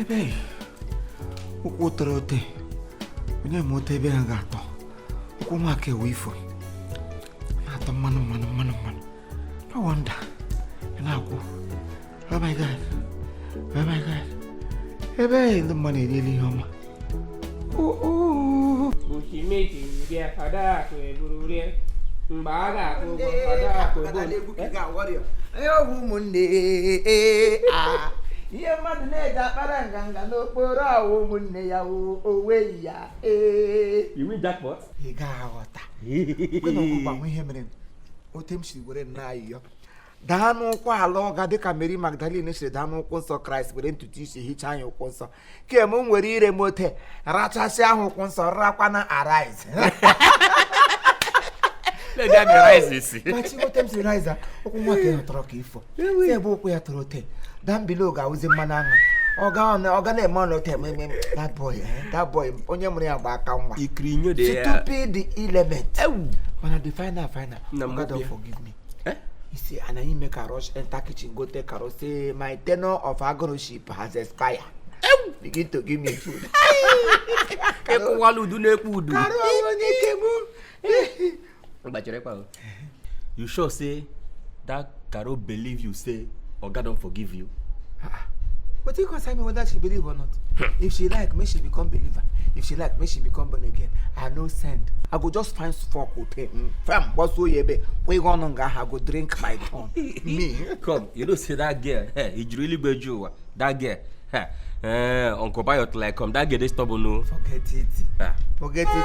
Ebe, ukwotrote. Onye moto ebe ha ga-atọ. Ukwu nwake wifo. Atọ mmanụ. No wonder. Na-akwụ. Oh my God. Ebe ndị mmadụ eriela ihe ọma. Bushimeti rie ada akụ eburu rie. Mgbe a ga-akụ ụgwọ ada akụ eburu. Ụmụnne ihe mmadụ na-eji akpara nganga n'okporo ahụ ụmụnne ya owe ya. You win jackpot? Ị ga-aghọta. Gbanwe ihe mere otu m si were nna ayịyọ daa n'ụkwụ ala ọga dịka Mary Magdalene siri daa n'ụkwụ nsọ Kraịst were ntutu isi hichaa anya ụkwụ nsọ kem nwere ire mote rachasị ahụ ụkwụ nsọ rakwana arise. Machi m si rise ụkwụ nwake ya tọrọ ka ifo si ebe ụkwụ ya tọrọ ote dambilo ga-awụzi mmanụ aṅụ ọ ga na-eme ọnọte ememe that boy onye mụrụ ya gba aka nwa stupid element mana the final God don't forgive me. You see, and I make a rush enter kitchen go take a rush say my tenure of agoroship has expired. Begin to give me food. You sure say that Carol believe you say Oga don't forgive you? What you concern me whether she believe or not? If she like, may she become believer. If she like, may she become born again. I no send. I go just find fork hotel. Fam, what's so yebe? We go on I go drink my tongue. Me? Come, you don't say that girl. Hey, it's really bad you. That girl. Uncle Bayot like come. That girl is stubborn no. Forget it. Forget it.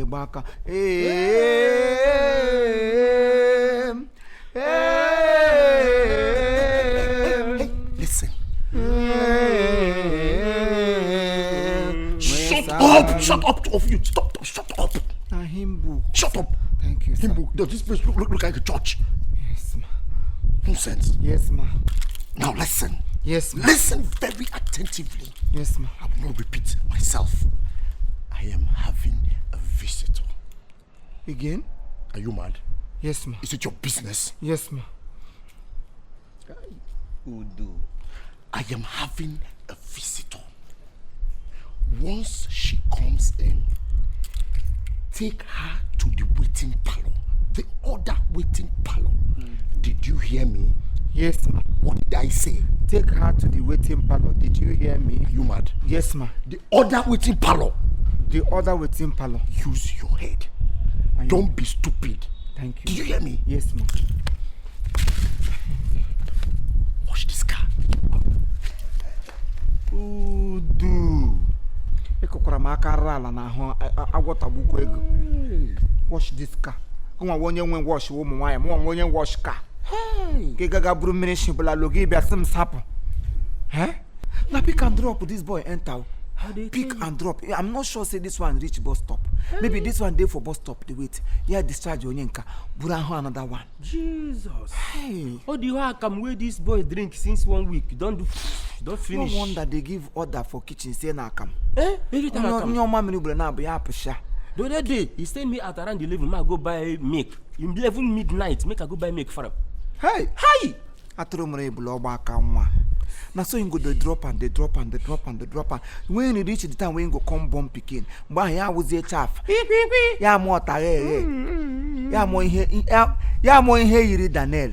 Baka. Listen. Shut up, two of you. Stop, shut up. Shut up. Thank you, sir. Does this place look like a church? Yes, ma. Nonsense. Yes, ma. Now listen. Yes, ma. Listen very attentively. Yes, ma. I will not repeat myself. I am having a visitor. Again? Are you mad? Yes, ma. Is it your business? Yes, ma. I am having a visitor. Once she comes in, take her to the waiting parlor. The other waiting parlor. Did you hear me? Yes, ma. What did I say? Take her to the waiting parlor. Did you hear me? Are you mad? Yes, ma. The other waiting parlor. The other waiting parlor. Use your head. Don't be stupid. Thank you. Did you hear me? Yes, ma. Watch this car. Udu. Ekokwara m aka ala na ahụ agwọtagbukwa ego. Wash this car. Nwa onye nwe wash ụmụ nwaanyị, mụ onye wash car. Ke gaga buru mmiri shibula logi bịa sị m sapụ. Na pick and drop this boy enter. Pick and drop. I'm not sure say this one reach bus stop. Maybe this one there for bus stop. They wait. Yeah, discharge onyenka. Buraho another one. Jesus. Hey. How do you come where this boy drink since 1 week? Don't finish. No wonder they give order for kitchen say na come. Every time I come. Your mama ni na be apesha. The other day he sent me at around 11. I go buy milk. 11 midnight. Make I go buy milk for him. Hey. Hi. Atụrụ mụrụ ebule ọgba aka nwa Now so you go the drop and the drop and the drop and the drop and when you reach the time when you go come bomb picking. But ya was a chaff. Ya more tare. Ya more here you read Daniel.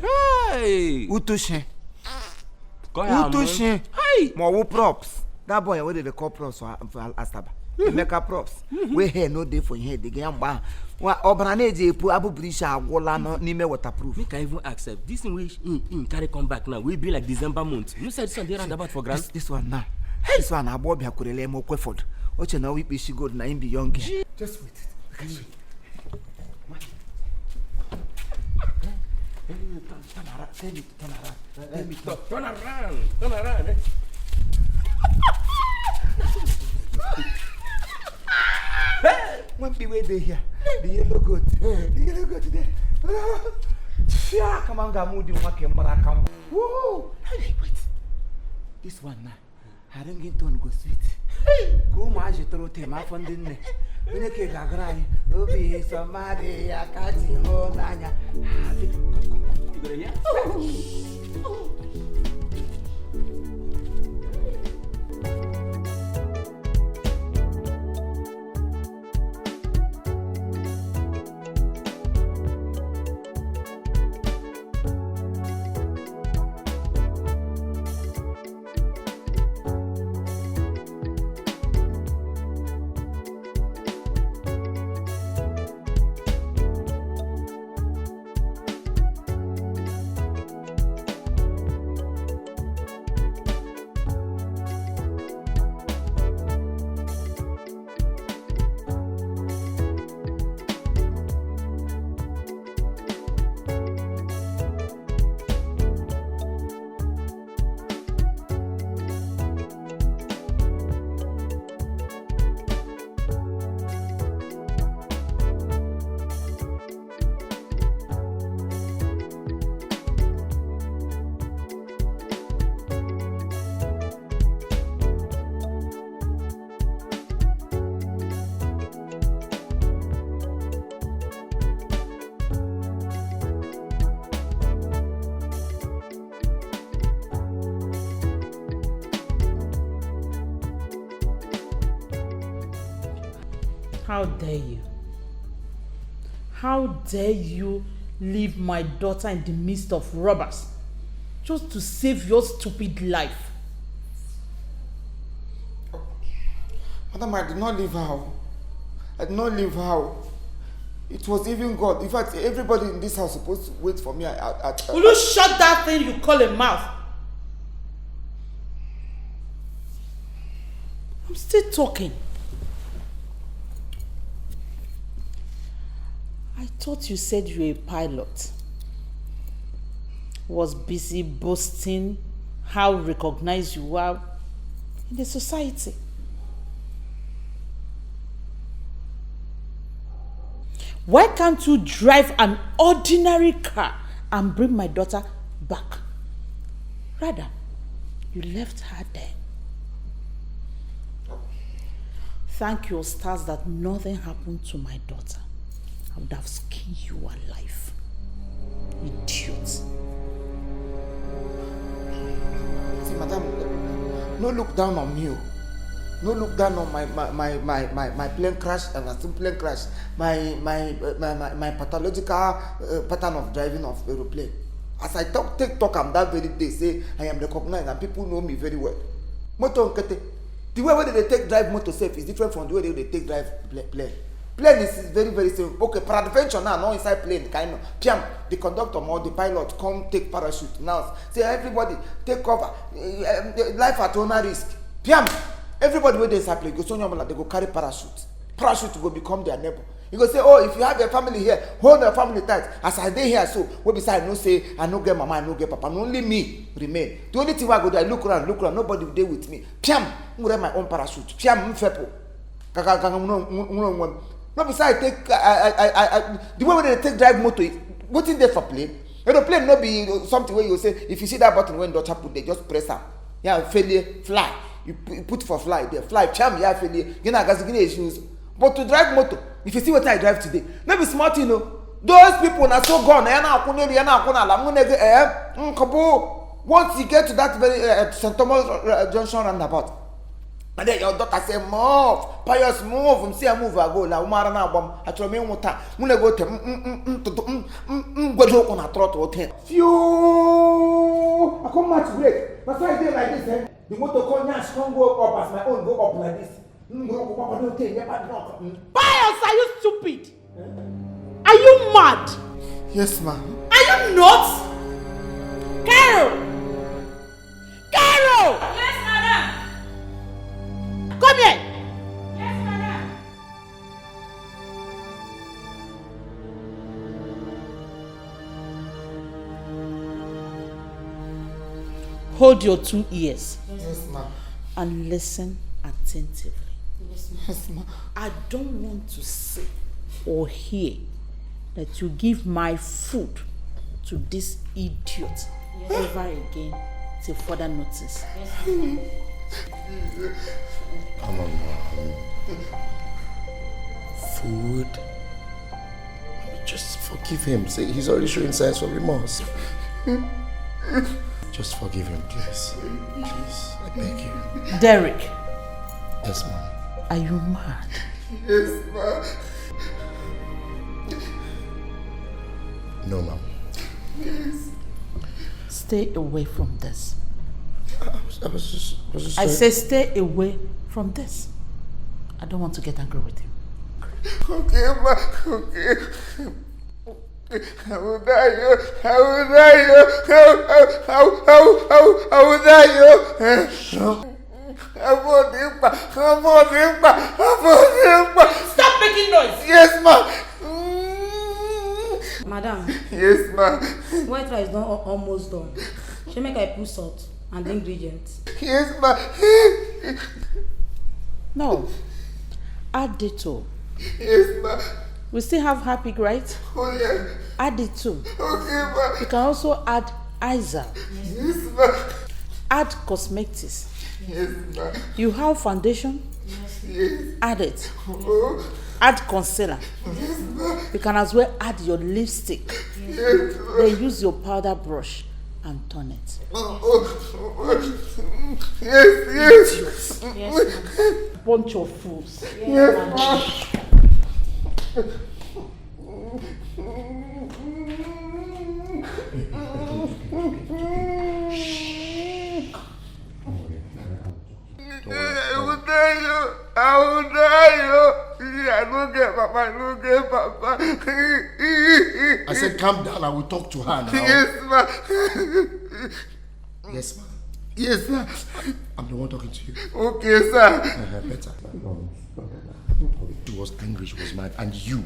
Hey. Utushin. Utushin. Hey. More props. That boy what did they call props for Astaba? They make up props. We here no day for here the game bar. Obraneje pu abu brisha agwola no nime waterproof. Make I even accept this in which carry come back now. We be like December month. You said something round about for grand. This one now. Hey. This one abobi akurele mo kweford. Oche na we she go na him be young. Just wait. Okay. Turn around. When people they here, the yellow goat there. Yeah, come on, Gamu, the one camera come. Woo! Hey, wait. This one now, I don't get to go sweet. Hey, go match it through them. I found in there. When you get a granny, you'll be somebody. I can't see her. Nanya, have it. You got it? How dare you? How dare you leave my daughter in the midst of robbers just to save your stupid life? Madam, I did not leave her. I did not leave her. It was even God. In fact, everybody in this house supposed to wait for me. Will you shut that thing you call a mouth? I'm still talking. I thought you said you were a pilot. Was busy boasting how recognized you are in the society. Why can't you drive an ordinary car and bring my daughter back? Rather, you left her there. Thank your stars that nothing happened to my daughter. I would have skinned you alive. Idiot. See, madam, no look down on me. No look down on my plane crash and a plane crash. My pathological pattern of driving of aeroplane. As I take talk, I'm that very day say I am recognized and people know me very well. Motor nkete. The way they take drive motor safe is different from the way they take drive plane. Plane is very, very simple. Okay, peradventure now, not inside plane, kind of. Piam, the conductor or the pilot come take parachute. Now, say everybody take cover. Life at owner risk. Piam, everybody where they inside plane, go so they go carry parachute. Parachute will become their neighbor. You go say, oh, if you have a family here, hold your family tight. As I dey here, so what beside no say, I no get mama, I no get papa, and only me remain. The only thing I go do, I look around, nobody there with me. Piam, I'm wear my own parachute. Piam, mfepo. No, besides, take the way they take drive motor, what in there for plane? Aeroplane no be something where you say, if you see that button when daughter put there, just press am. Yeah, failure, fly. You put for fly there, fly, charm, yeah, failure. You know, guys, issues. But to drive motor, if you see what I drive today, no be smart, you know. Those people are so gone. Once you get to that very St. Thomas Junction roundabout, and then your daughter say, move, pious move. Say I move, I go. La umara na bom. Actually, me muta. Mune go te. Go joke on a trot hotel. Phew! I come match break. That's why I did like this. Eh? The motor call Nash can't go up as my own go up like this. Pious, are you stupid? Are you mad? Yes, ma'am. Are you not? Carol! Carol! Yes, madam. Come here! Yes, madam. Hold your 2 ears Yes, ma'am. and listen attentively. Yes, ma'am. I don't want to see or hear that you give my food to this idiot ever again till further notice. Come on, Mom. Food. Just forgive him. Say he's already showing signs of remorse. Just forgive him, please. Please, I beg you. Derek, Yes, Mom. are you mad? Yes, ma'am. No, Mom. Stay away from this. I was just I say stay away from this. I don't want to get angry with you. Okay, ma. Okay. I will die. I will die. I will die. Stop making noise! Yes, ma. Madam, Yes, ma. white rice is almost done. She make I put salt and the ingredients. Yes, ma. No. Add the two. Yes, ma. We still have happy, right? Oh, yeah. Add the two. Okay, ma. You can also add Isa. Yes, ma. Add cosmetics. Yes, ma. You have foundation? Yes. Add it. Oh, Add concealer. You can as well add your lipstick. yes, ma. Then use your powder brush and turn it. Yes, yes. Yes, Bunch of fools. Yes, ma. I will die. I will die. I don't get Papa. I don't get Papa. I said, calm down. I will talk to her now. Yes, ma. Yes, ma'am. Yes, sir. I'm the one talking to you. Okay, sir. Better. She was angry. She was mad. And you,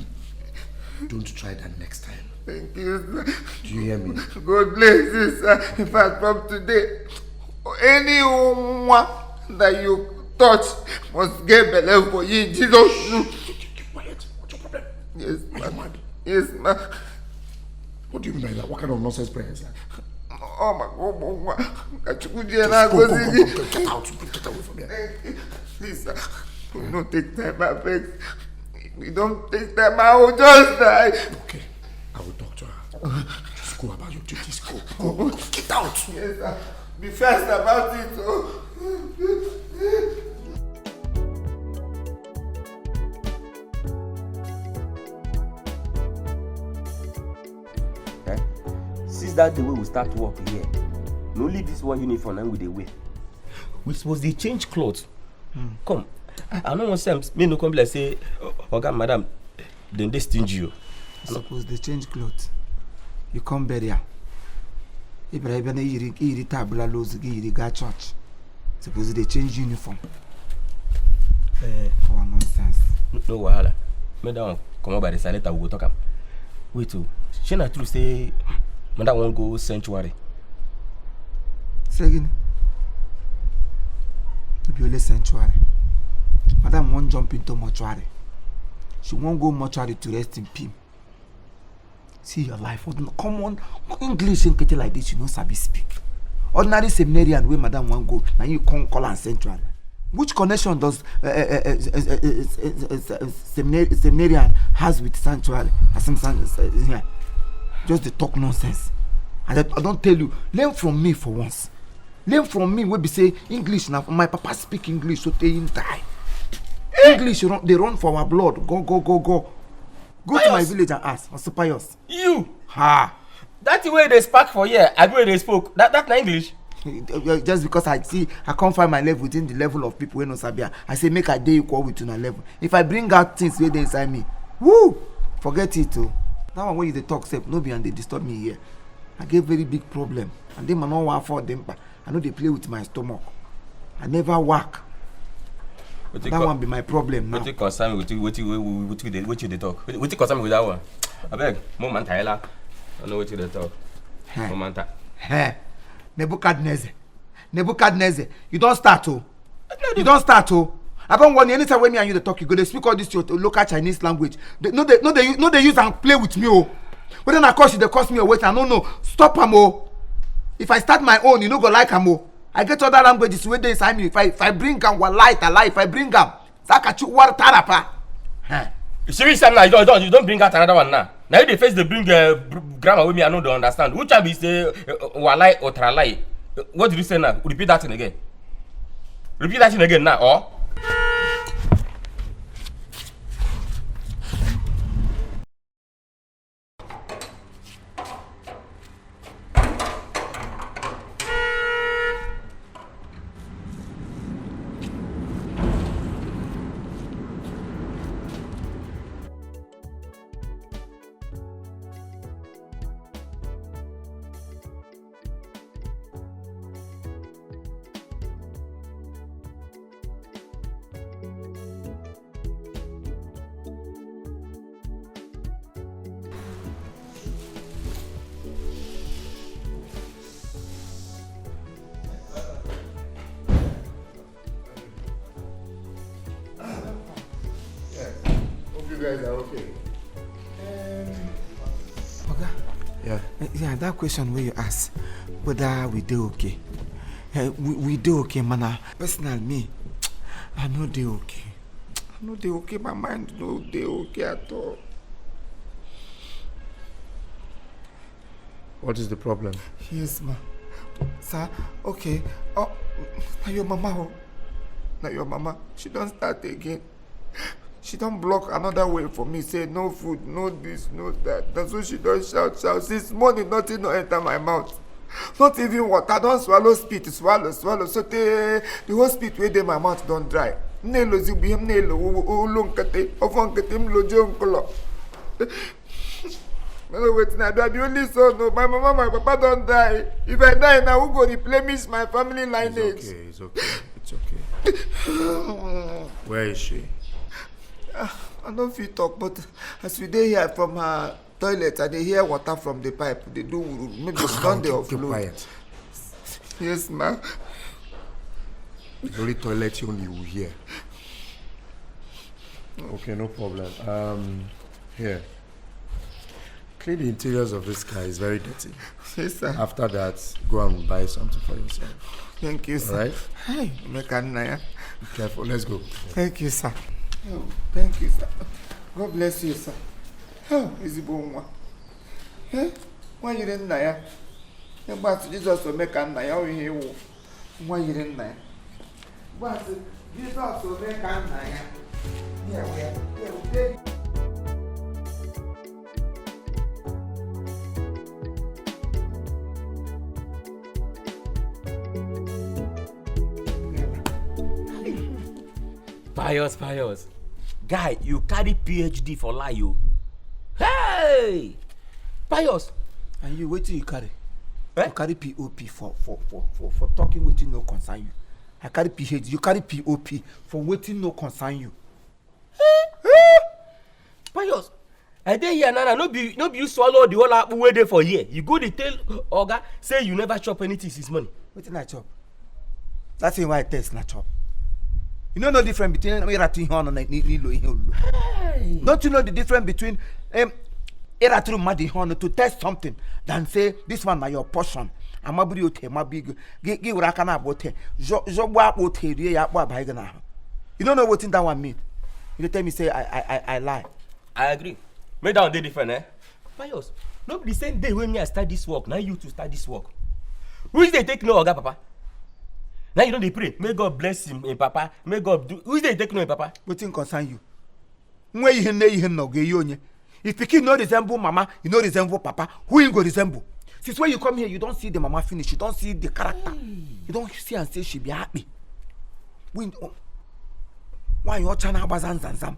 don't try that next time. Thank you, sir. Do you hear me? God bless you, sir. In fact, from today, anyone that you touch must get belly for you in Jesus' name. Keep quiet. What's your problem? Yes, Are you mad? yes, ma. What do you mean by that? What kind of nonsense prayer is that? Oh my God, Just go. Get out. Get away from here. please, sir. We don't take time, I beg. We don't take time, I will just die. Okay. I will talk to her. Just go about your duties. Go. Get out. Yes, sir. Be fast about it. Oh. Since that the way we start work here, no leave this one uniform and with the way. We suppose they change clothes. Come, I don't want some me no come like say, okay, madam, then they stingy you. Suppose they change clothes. You come burial. Ibrahim iri tabula loz iri ga church. Suppose they change uniform. For nonsense. No wahala. Madam, come over by the side, we go talk am. Wait too. She not true say, madam won't go sanctuary. Say again. To be only sanctuary. Madam won't jump into mortuary. She won't go mortuary to rest in peace. See your life. Come on, English and get like this, you know, sabi speak. Ordinary seminarian where madam won't go, now you can't call her sanctuary. Which connection does seminarian has with sanctuary? Here, just the talk nonsense. And I don't tell you, learn from me for once. Learn from me wey be say English now. My papa speak English so they die. English they run for our blood. Go. Go to my village and ask. Pious. You. Ha. That way they spark for here. I go they spoke. That na English. Just because I can't find my level within the level of people in Osabia. I say make a day equal with una level. If I bring out things where they inside me, woo, forget it too. That one when you talk self, nobody and they disturb me here. I get very big problem. And then I know what for them. I know they play with my stomach. I never work. That one be my problem now. What you concern me with you they talk? What you concern me with that one? I beg, moment Tyler. I know what you they talk. Moment. Hey, Nebuchadnezzar, you don't start oh. You don't start oh. I don't want anytime when me and you they talk, you go they speak all this your local Chinese language. They use and play with me oh. But then of course they cost me a wait. I don't know. Stop them oh. If I start my own, you know go like them oh. I get other languages where they inside me. If I bring them one light, if I bring them, Zakachu war tarapa. Seriously, now you don't bring out another one now. Now they face the bring grammar with me. I know they understand. Which I be say walai or tralai. What did you say now? Repeat that thing again. Repeat that thing again now, or? You guys are okay. Okay. Yeah. That question where you ask whether we do okay. We do okay, man. Personal me, I know they okay. I know they okay. My mind no they okay at all. What is the problem? Yes, ma. Sir, okay. Oh, now your mama. Oh. Now your mama. She don't start again. She don't block another way for me. Say no food, no this, no that. That's why she don't shout. Since morning, nothing no enter my mouth. Not even water. I don't swallow spit. Swallow. So the whole spit where my mouth don't dry. Nelo zibi nelo ulunkate ofonkate mlojo nkolo. No wait now. The only son. No, my mama, my papa don't die. If I die now, who go replenish my family lineage? It's okay. Where is she? I don't feel talk, but as we dey here from her toilet, I dey hear water from the pipe. They do maybe don't they offload. Keep quiet. Yes, ma'am. The only toilet you only will hear. Okay, no problem. Here. Clean the interiors of this car. It's very dirty. Yes, sir. After that, go and buy something for yourself. Thank you, sir. All right? Hey, Mekanaya. Be careful. Let's go. Thank you, sir. Oh, thank you, sir. God bless you, sir. Oh, Izibonwa. Eh? Why you didn't know? But Jesus will make an eye. Why you didn't know? But Jesus will make an eye. Yeah. Pious. Guy, you carry PhD for lie, you. Hey! Pious! And you, what do you carry? Eh? You carry POP for talking waiting no concern you. I carry PhD, you carry POP for waiting no concern you. Pious! I dey here now, no be you swallow the whole apple way there for here. You go to tell Oga, say you never chop anything since morning. Waiting I chop. That's why I test na chop. You know no difference between Don't you know the difference between to test something than say this one na your portion. Amaburi ote mabig give rakana about You don't know what that one mean. You tell me say I lie. I agree. Make that one dey different, eh? Pious, No be the same day when me I start this work, now you to start this work. Who is they take no Oga Papa? Now you don't dey pray. May God bless him, Papa. May God do. Who is they take no Papa? Wetin concern you? Where you no ge you. If pikin no resemble mama, you no resemble papa, who you go resemble? Since when you come here, you don't see the mama finish, you don't see the character. You don't see and say she be happy. Why you chana bazan?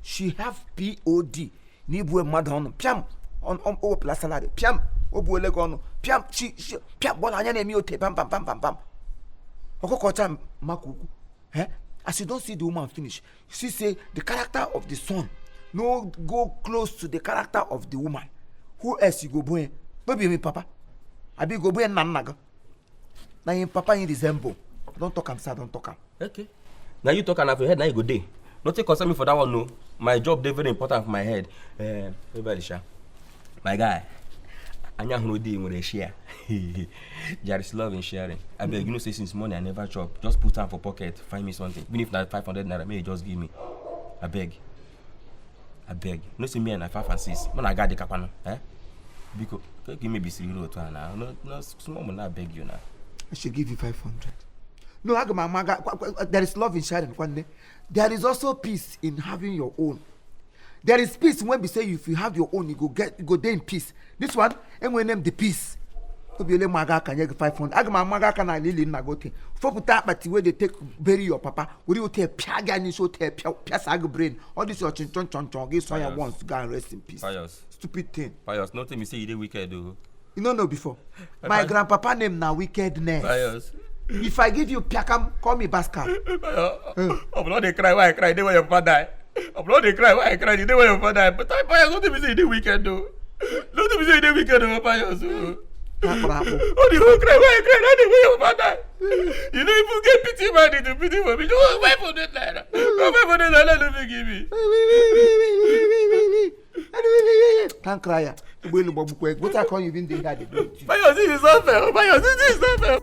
She have POD. Ni bue madon piam on o plus salary. Piam obu legon. Piam she piam bola anya mi ote pam. Okokota makuku. As you don't see the woman finish, you see say the character of the son no go close to the character of the woman. Who else you go boy? No be me papa. I be go boy nanaga. Now your papa in resemble. Don't talk am, sir. Don't talk am. Okay. Now you talk enough your head. Now you go day. Not take concern me for that one. No, my job they very important for my head. Everybody share. My guy. Anya who dey with a share. There is love in sharing. I beg you know say since morning I never chop. Just put time for pocket. Find me something. Even if not 500 naira, may you just give me. I beg. No see me and I 5 and 6. When I got the kapano, because give me be road to now. No small money. I beg you now. I should give you 500. No, there is love in sharing. One day, there is also peace in having your own. There is peace when we say if you have your own, you go there in peace. This one, and we name the peace. Obi ole maga can you 500? Agama maga can I lili na go thing. For put that, but where they take bury your papa, will you take piaga ni so take piasag brain? All this your chon. Give someone once to go and rest in peace. Pious. Stupid thing. Pious. Nothing me say you dey wicked though. You don't know before. My grandpapa name now wickedness. Pious. If I give you piakam, call me Bascal. I'm not they cry why I cry. They were your father die. I'm not they cry why I cry. They were your father die. But Pious, nothing me say you dey wicked though. Nothing me say you dey wicked though, Pious. Oh, the whole cry why I cry. Now they were your father. You don't even get pity money to pity for me. You 500 naira. 500 naira don't give me. Can't cry. What I call you even they had it. Pious, this is not fair. Pious, this is not fair.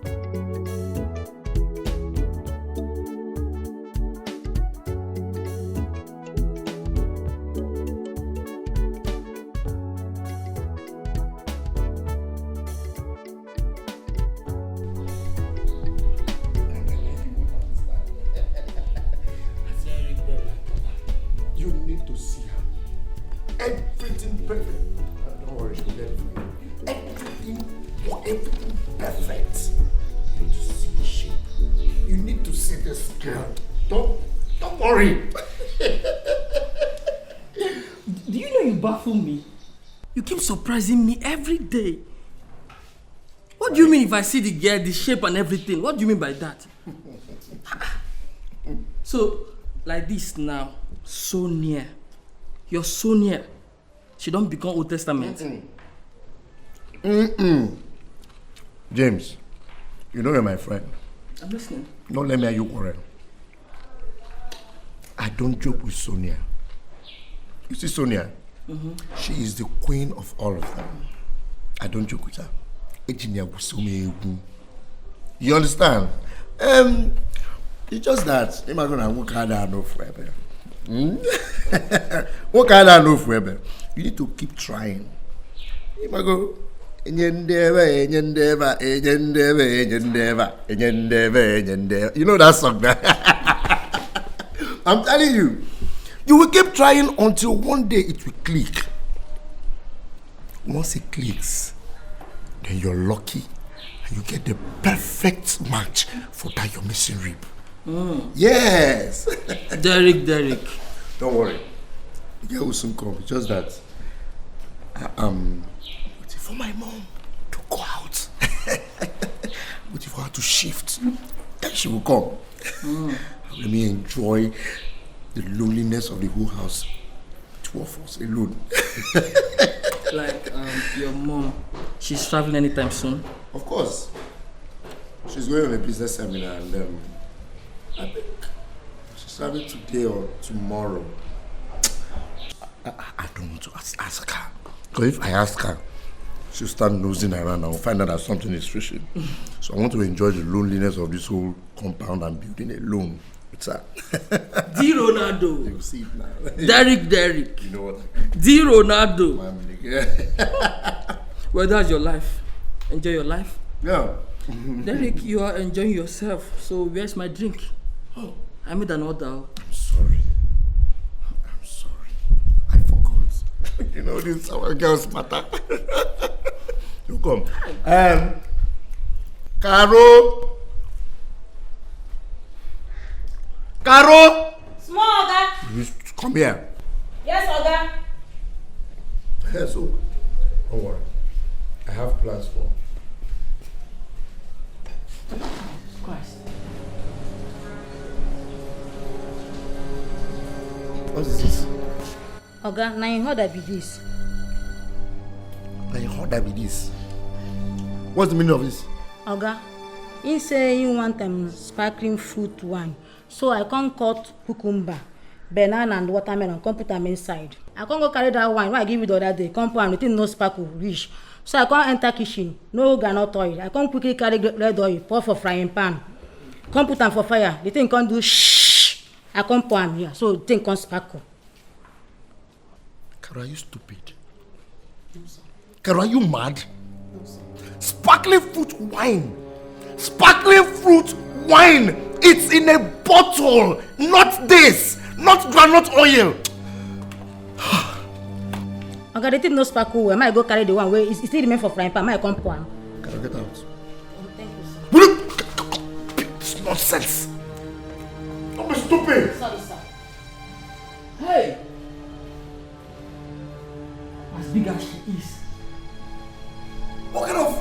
You need to see her. Everything perfect. Don't worry, she'll get it for you. Everything perfect. You need to see the shape. You need to see this girl. Don't worry. Do you know you baffle me? You keep surprising me every day. What do you mean if I see the girl, the shape and everything? What do you mean by that? So, like this now, so near. You're so near. She don't become Old Testament. James, you know you're my friend. I'm listening. Don't let me hear you quarrel. I don't joke with Sonia. You see Sonia? She is the queen of all of them. I don't joke with her. You understand? It's just that I'm not gonna work hard enough forever. Work hard enough forever. You need to keep trying. You might go. You know that song, I'm telling you. You will keep trying until one day it will click. Once it clicks, then you're lucky and you get the perfect match for that your missing rib. Yes. Derek. Don't worry. The girl will soon come. It's just that I'm waiting for my mom to go out. Waiting for her to shift. Then she will come. Let me enjoy the loneliness of the whole house. Two of us alone. Like your mom, she's traveling anytime soon? Of course. She's going on a business seminar and I think she's traveling today or tomorrow. I don't want to ask her. Because if I ask her, she'll start nosing around and we'll find out that something is fishing. So I want to enjoy the loneliness of this whole compound and building alone. It's her. D. Ronaldo. You'll see it now. Derek. You know what? D. Ronaldo. My nigga. Well, that's your life. Enjoy your life. Yeah. Derek, you are enjoying yourself. So where's my drink? Oh, I made an order. I'm sorry. I forgot. You know this our girls matter. You come. Caro. Small Oga. You come here. Yes, Oga. Yeah, so don't worry. I have plans for. Christ. What is this? Oga, now you heard that be this. I heard that be this. What's the meaning of this? Oga, he say you want sparkling fruit wine. So I can't cut cucumber, banana and watermelon, come put them inside. I can't go carry that wine when I give you the other day. Come put and no sparkle reach. So I can't enter kitchen, no groundnut oil. I can't quickly carry red oil, pour for frying pan. Come put them for fire. The thing can't do shh. I can't pour them here, so the thing can't sparkle. Carol, are you stupid? No, sir. Carol, are you mad? No, sir. Sparkling fruit wine! Sparkling fruit wine! It's in a bottle! Not this! Not groundnut oil! Okay, the thing no sparkle. I might go carry the one where it still remain for frying pan. I might come pour them. Carol, get out. Oh, thank you, sir. It's nonsense! Don't be stupid! Sorry, sir. Hey! As big as she is. What kind of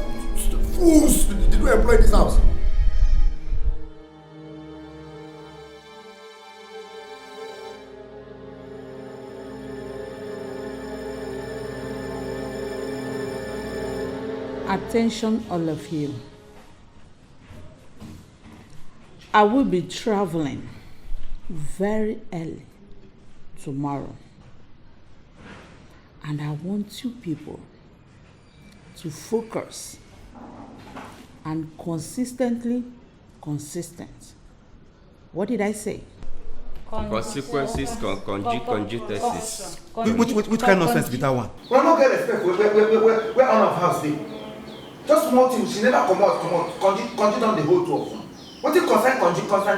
fools did you employ in this house? Attention, all of you. I will be traveling very early tomorrow. And I want you people to focus and consistently consistent. What did I say? Consequences, conjugacies. Which kind of nonsense be that one? We not get respect. We're on our house day. Just small thing. She never come out. Conjure down the whole tour. What you concern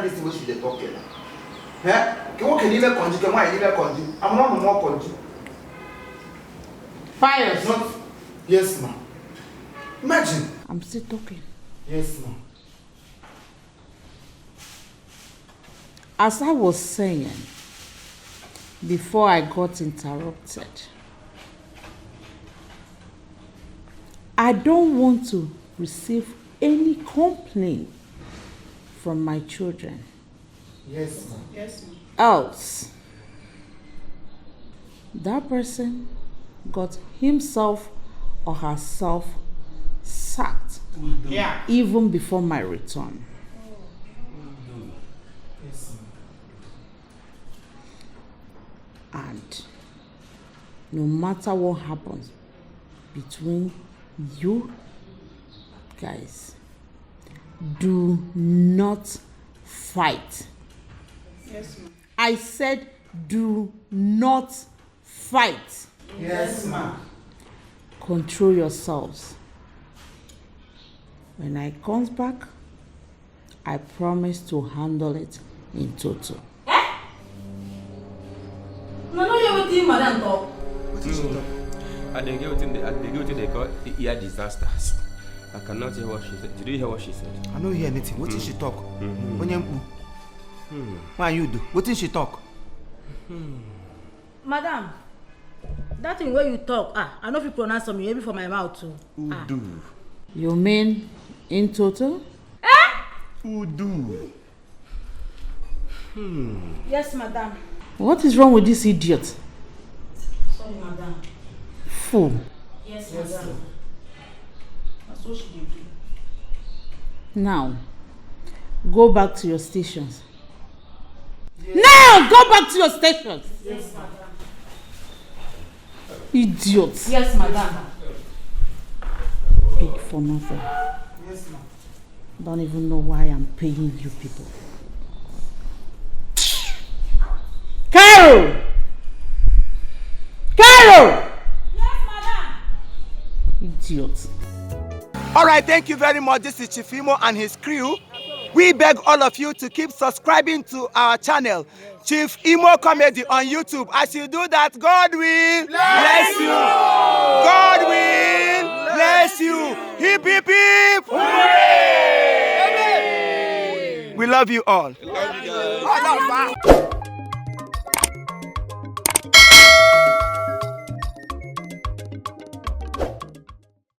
this thing wey she dey talk here? Can you even conjure? Why you even conjure? I'm not more conjure. Fires. Not. Yes, ma'am. Imagine. I'm still talking. Yes, ma'am. As I was saying before I got interrupted, I don't want to receive any complaint from my children. Yes, ma'am. Yes, ma'am. Else, that person got himself or herself sacked even before my return. And no matter what happens between you guys, do not fight. Yes, ma'am. I said do not fight. Yes, ma'am. Control yourselves. When I comes back, I promise to handle it in total. No, you're with him, madam. And they go to they call ear disasters. I cannot hear what she said. Did you hear what she said? I don't hear anything. What did she talk? What you do? What did she talk? Madam, that thing where you talk, I know if you pronounce something, maybe for my mouth too. Udu. You mean in total? Udu. Yes, madam. What is wrong with this idiot? Sorry, madam. Fool. Yes, madam. That's what she did. Now, go back to your stations. Yes. Now, go back to your stations. Yes, madam. Idiots. Yes, madam. Big for nothing. Yes, ma'am. Don't even know why I'm paying you people. Carol! Carol! Yes, madam. idiot. All right, thank you very much. This is Chief Imo and his crew. We beg all of you to keep subscribing to our channel, Chief Imo Comedy on YouTube. As you do that, God will bless you. God will bless you. Hip, hip, hip. Hooray! We love you all. We love you guys.